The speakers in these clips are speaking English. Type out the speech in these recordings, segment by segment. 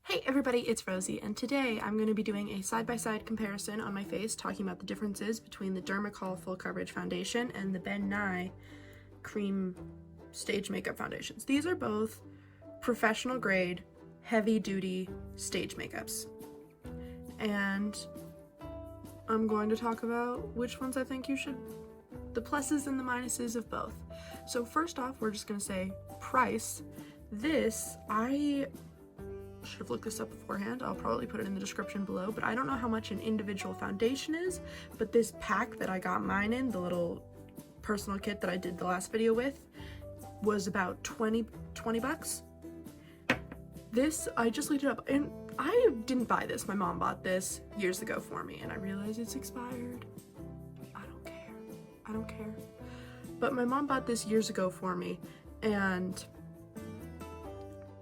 Hey everybody, it's Rosie, and today I'm going to be doing a side-by-side comparison on my face, talking about the differences between the Dermacol Full Coverage Foundation and the Ben Nye Cream Stage Makeup Foundations. These are both professional grade, heavy-duty stage makeups. And I'm going to talk about which ones I think you should, the pluses and the minuses of both. So first off, we're just going to say price. This, I should have looked this up beforehand. I'll probably put it in the description below, but I don't know how much an individual foundation is, but this pack that I got mine in, the little personal kit that I did the last video with, was about 20 bucks. This, I just looked it up, and I didn't buy this. My mom bought this years ago for me, and I realized it's expired. I don't care. But my mom bought this years ago for me, and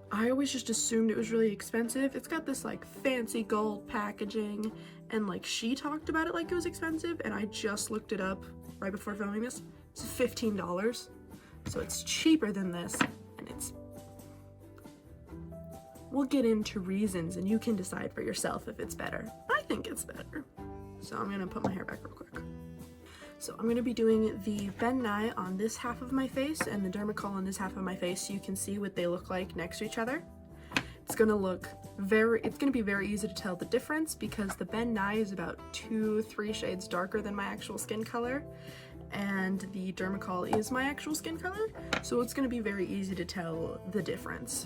I always just assumed it was really expensive. It's got this like fancy gold packaging, and like she talked about it like it was expensive, and I just looked it up right before filming this. It's $15, so it's cheaper than this, and it's, we'll get into reasons and you can decide for yourself if it's better. I think it's better. So I'm gonna put my hair back real quick. So I'm going to be doing the Ben Nye on this half of my face and the Dermacol on this half of my face so you can see what they look like next to each other. It's going to be very easy to tell the difference because the Ben Nye is about 2-3 shades darker than my actual skin color, and the Dermacol is my actual skin color, so it's going to be very easy to tell the difference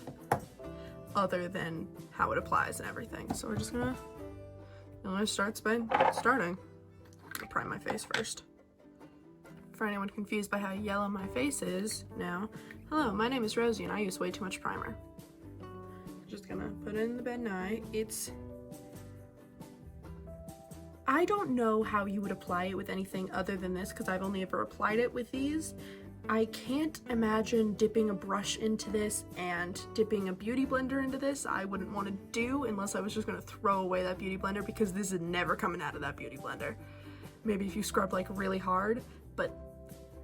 other than how it applies and everything. So we're just going to start by starting. I'm going to prime my face first. For anyone confused by how yellow my face is now, hello, my name is Rosie and I use way too much primer. Just gonna put in the Ben Nye. I don't know how you would apply it with anything other than this because I've only ever applied it with these. I can't imagine dipping a brush into this and dipping a beauty blender into this. I wouldn't want to do unless I was just gonna throw away that beauty blender because this is never coming out of that beauty blender. Maybe if you scrub like really hard, but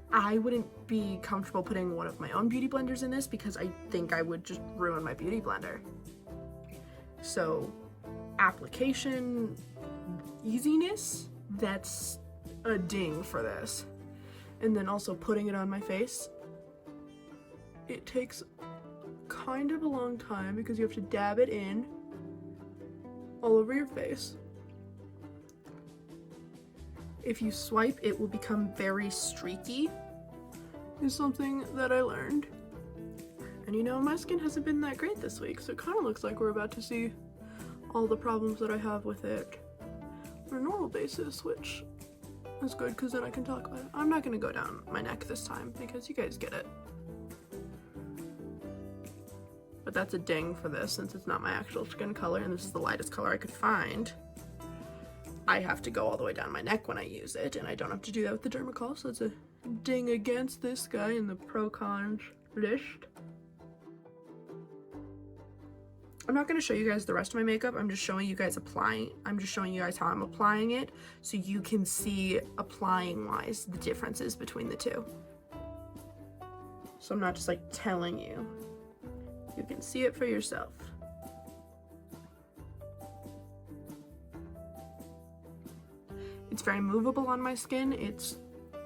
I wouldn't be comfortable putting one of my own beauty blenders in this because I think I would just ruin my beauty blender. So application easiness, that's a ding for this. And then also putting it on my face, it takes kind of a long time because you have to dab it in all over your face. If you swipe, it will become very streaky, is something that I learned. And you know, my skin hasn't been that great this week, so it kind of looks like we're about to see all the problems that I have with it on a normal basis, which is good because then I can talk about it. I'm not going to go down my neck this time because you guys get it. But that's a ding for this since it's not my actual skin color and this is the lightest color I could find. I have to go all the way down my neck when I use it, and I don't have to do that with the Dermacol, so it's a ding against this guy in the pro-cons list. I'm not going to show you guys the rest of my makeup. I'm just showing you guys how I'm applying it so you can see applying-wise the differences between the two. So I'm not just like telling you. You can see it for yourself. It's very movable on my skin. It's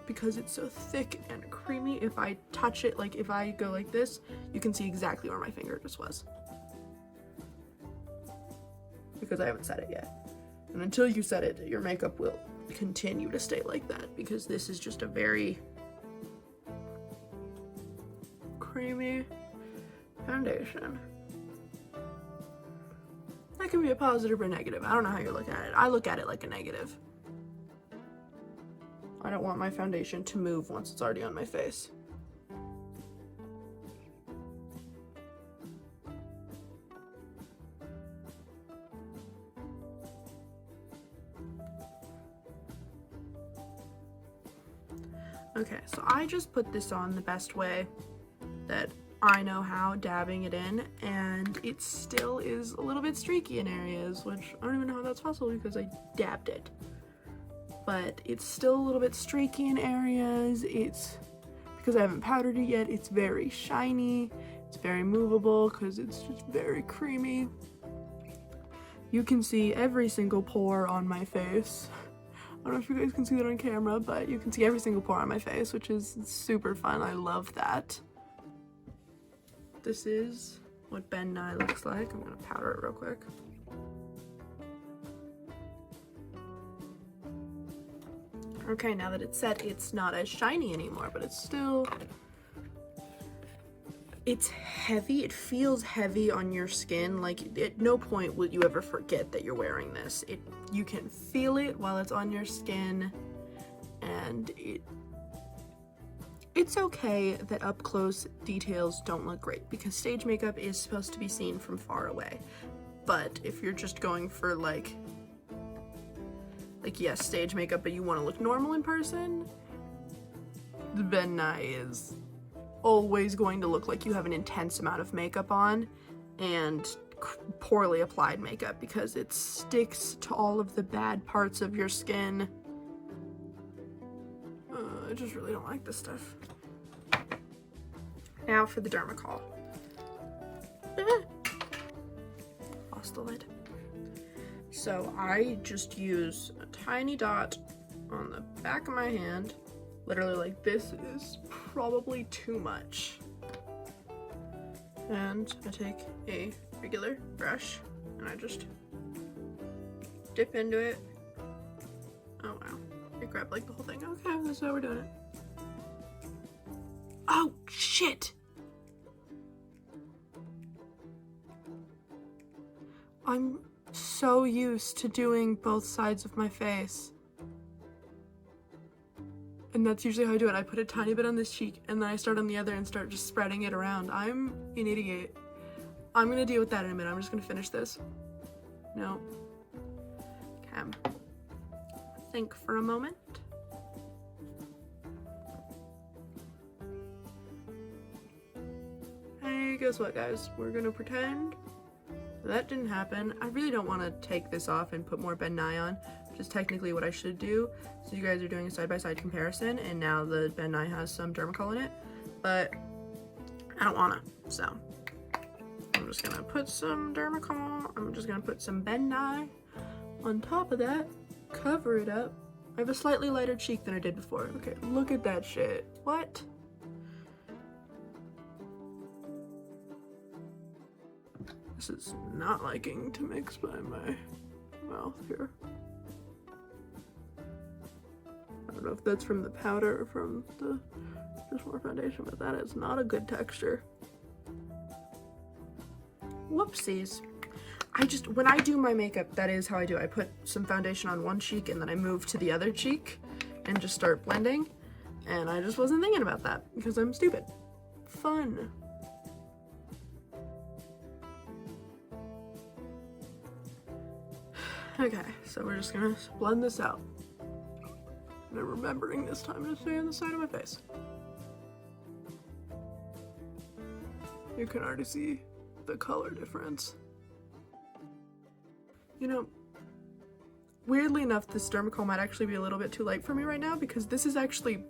because it's so thick and creamy. If I touch it, like if I go like this, you can see exactly where my finger just was. Because I haven't set it yet. And until you set it, your makeup will continue to stay like that because this is just a very creamy foundation. That can be a positive or negative. I don't know how you're looking at it. I look at it like a negative. I don't want my foundation to move once it's already on my face. Okay, so I just put this on the best way that I know how, dabbing it in, and it still is a little bit streaky in areas, which I don't even know how that's possible because I dabbed it. But it's still a little bit streaky in areas. It's because I haven't powdered it yet. It's very shiny. It's very movable because it's just very creamy. you can see every single pore on my face. I don't know if you guys can see that on camera, but you can see every single pore on my face, which is super fun. I love that. This is what Ben Nye looks like. I'm gonna powder it real quick. Okay, now that it's set, it's not as shiny anymore, but it's still, it's heavy. It feels heavy on your skin. Like, at no point will you ever forget that you're wearing this. You can feel it while it's on your skin, and it's okay that up close details don't look great, because stage makeup is supposed to be seen from far away. But if you're just going for like yes, stage makeup, but you want to look normal in person, the Ben Nye is always going to look like you have an intense amount of makeup on and poorly applied makeup, because it sticks to all of the bad parts of your skin. I just really don't like this stuff. Now for the Dermacol. Lost the lid. So I just use a tiny dot on the back of my hand. Literally, like, this is probably too much. And I take a regular brush and I just dip into it. Oh wow, I grabbed like the whole thing. Okay, that's how we're doing it. Oh shit! I'm so used to doing both sides of my face. And that's usually how I do it. I put a tiny bit on this cheek and then I start on the other and start just spreading it around. I'm an idiot. I'm gonna deal with that in a minute. I'm just gonna finish this. No. Okay. Think for a moment. Hey, guess what, guys? We're gonna pretend that didn't happen. I really don't want to take this off and put more Ben Nye on, which is technically what I should do. So you guys are doing a side-by-side comparison, and now the Ben Nye has some Dermacol in it, but I don't want to, so I'm just gonna put some Dermacol. I'm just gonna put some Ben Nye on top of that, cover it up. I have a slightly lighter cheek than I did before. Okay, look at that shit. What? This is not liking to mix by my mouth here. I don't know if that's from the powder or from the just more foundation, but that is not a good texture. Whoopsies. When I do my makeup, that is how I do it. I put some foundation on one cheek and then I move to the other cheek and just start blending. And I just wasn't thinking about that because I'm stupid. Fun. Okay, so we're just gonna blend this out. And I'm remembering this time to stay on the side of my face. You can already see the color difference. You know, weirdly enough, this Dermacol might actually be a little bit too light for me right now, because this is actually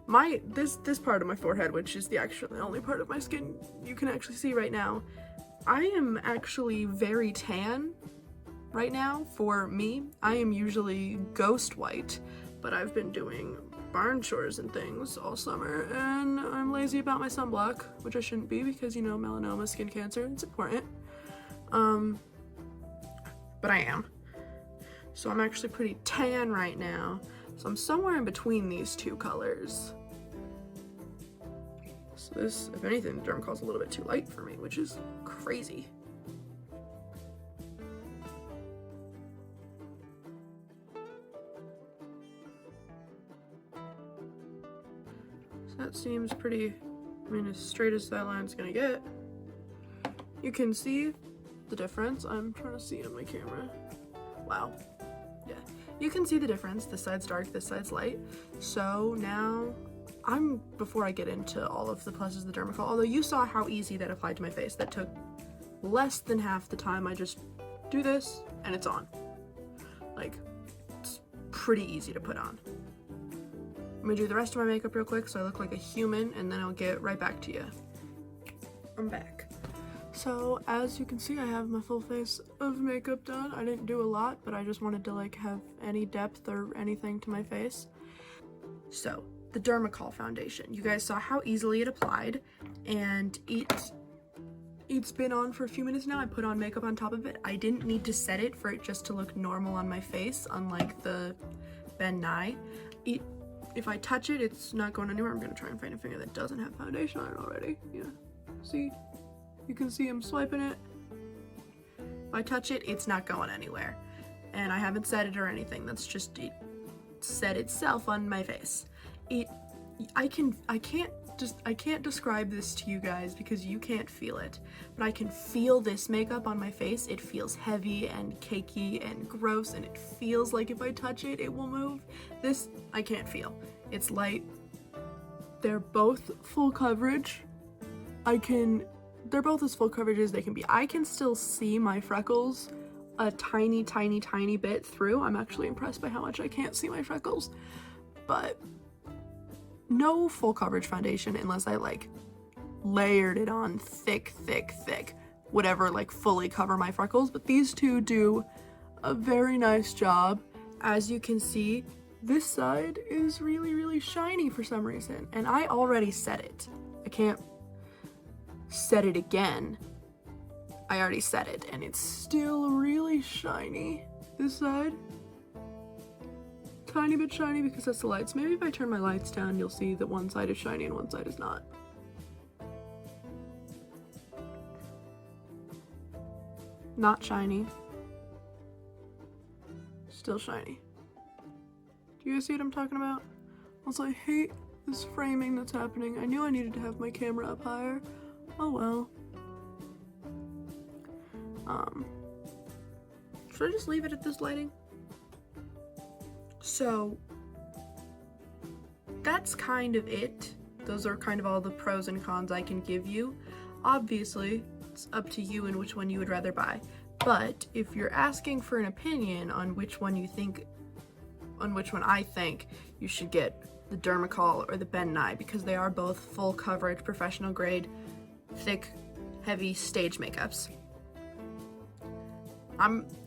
this part of my forehead, which is the only part of my skin you can actually see right now. I am actually very tan right now. For me, I am usually ghost white, but I've been doing barn chores and things all summer, and I'm lazy about my sunblock, which I shouldn't be, because, you know, melanoma, skin cancer, it's important. But I am. So I'm actually pretty tan right now. So I'm somewhere in between these two colors. So this, if anything, the Dermacol's a little bit too light for me, which is crazy. So that seems pretty, I mean, as straight as that line's gonna get. You can see the difference. I'm trying to see on my camera. Wow. Yeah, you can see the difference. This side's dark, this side's light. So now before I get into all of the pluses of the Dermacol, although you saw how easy that applied to my face, that took less than half the time. I just do this and it's on. Like, it's pretty easy to put on. I'm gonna do the rest of my makeup real quick so I look like a human, and then I'll get right back to you. I'm back. So as you can see, I have my full face of makeup done. I didn't do a lot, but I just wanted to like have any depth or anything to my face. So the Dermacol foundation, you guys saw how easily it applied, and it's been on for a few minutes now. I put on makeup on top of it. I didn't need to set it for it just to look normal on my face, unlike the Ben Nye. If I touch it, it's not going anywhere. I'm gonna try and find a finger that doesn't have foundation on it already. Yeah, see? You can see I'm swiping it. If I touch it, it's not going anywhere. And I haven't set it or anything. That's just it set itself on my face. I can't describe this to you guys because you can't feel it, but I can feel this makeup on my face. It feels heavy and cakey and gross, and it feels like if I touch it, it will move. This, I can't feel. It's light. They're both full coverage. They're both as full coverage as they can be. I can still see my freckles a tiny, tiny, tiny bit through. I'm actually impressed by how much I can't see my freckles, but no full coverage foundation unless I like layered it on thick, thick, thick, whatever, like fully cover my freckles. But these two do a very nice job. As you can see, this side is really, really shiny for some reason, and I already set it. I can't set it again. I already set it, and it's still really shiny. This side, tiny bit shiny because that's the lights. Maybe if I turn my lights down, you'll see that one side is shiny and one side is not. Not shiny. Still shiny. Do you guys see what I'm talking about? Also, I hate this framing that's happening. I knew I needed to have my camera up higher. Oh well. Should I just leave it at this lighting? So that's kind of it. Those are kind of all the pros and cons I can give you. Obviously, it's up to you and which one you would rather buy. But if you're asking for an opinion on which one I think you should get, the Dermacol or the Ben Nye, because they are both full coverage, professional grade, thick, heavy stage makeups.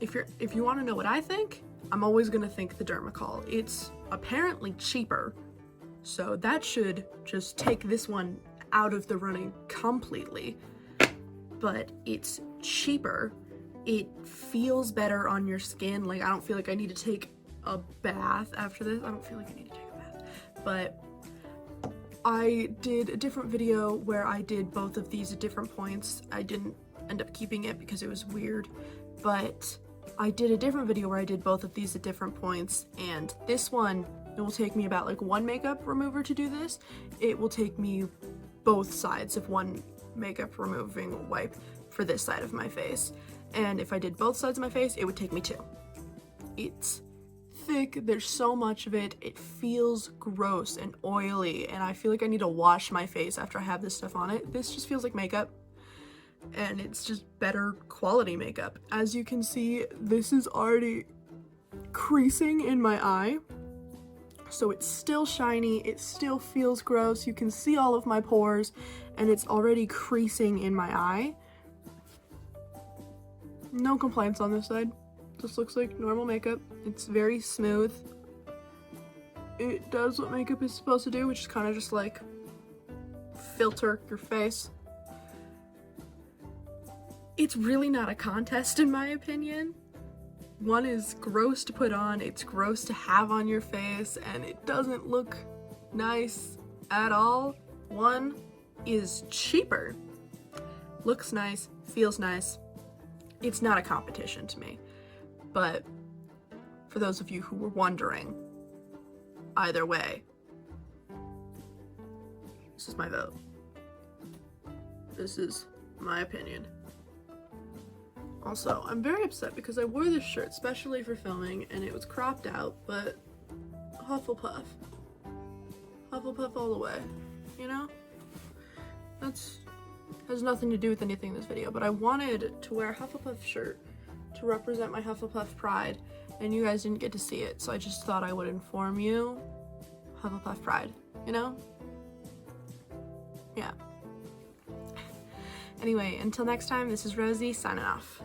If you want to know what I think, I'm always gonna think the Dermacol. It's apparently cheaper, so that should just take this one out of the running completely. But it's cheaper. It feels better on your skin. Like, I don't feel like I need to take a bath after this. I don't feel like I need to take a bath. But I did a different video where I did both of these at different points. I didn't end up keeping it because it was weird, but I did a different video where I did both of these at different points, and this one, it will take me about like one makeup remover to do this. It will take me both sides of one makeup removing wipe for this side of my face. And if I did both sides of my face, it would take me two. It's thick, there's so much of it, it feels gross and oily, and I feel like I need to wash my face after I have this stuff on it. This just feels like makeup, and it's just better quality makeup. As you can see, this is already creasing in my eye, so it's still shiny, it still feels gross, you can see all of my pores, and it's already creasing in my eye. No complaints on this side. Just looks like normal makeup. It's very smooth. It does what makeup is supposed to do, which is kind of just like filter your face. It's really not a contest in my opinion. One is gross to put on, it's gross to have on your face, and it doesn't look nice at all. One is cheaper, looks nice, feels nice. It's not a competition to me, but for those of you who were wondering, either way, this is my vote. This is my opinion. Also, I'm very upset because I wore this shirt specially for filming and it was cropped out, but Hufflepuff. Hufflepuff all the way, you know? That's has nothing to do with anything in this video, but I wanted to wear a Hufflepuff shirt to represent my Hufflepuff pride, and you guys didn't get to see it, so I just thought I would inform you. Hufflepuff pride, you know? Yeah. Anyway, until next time, this is Rosie signing off.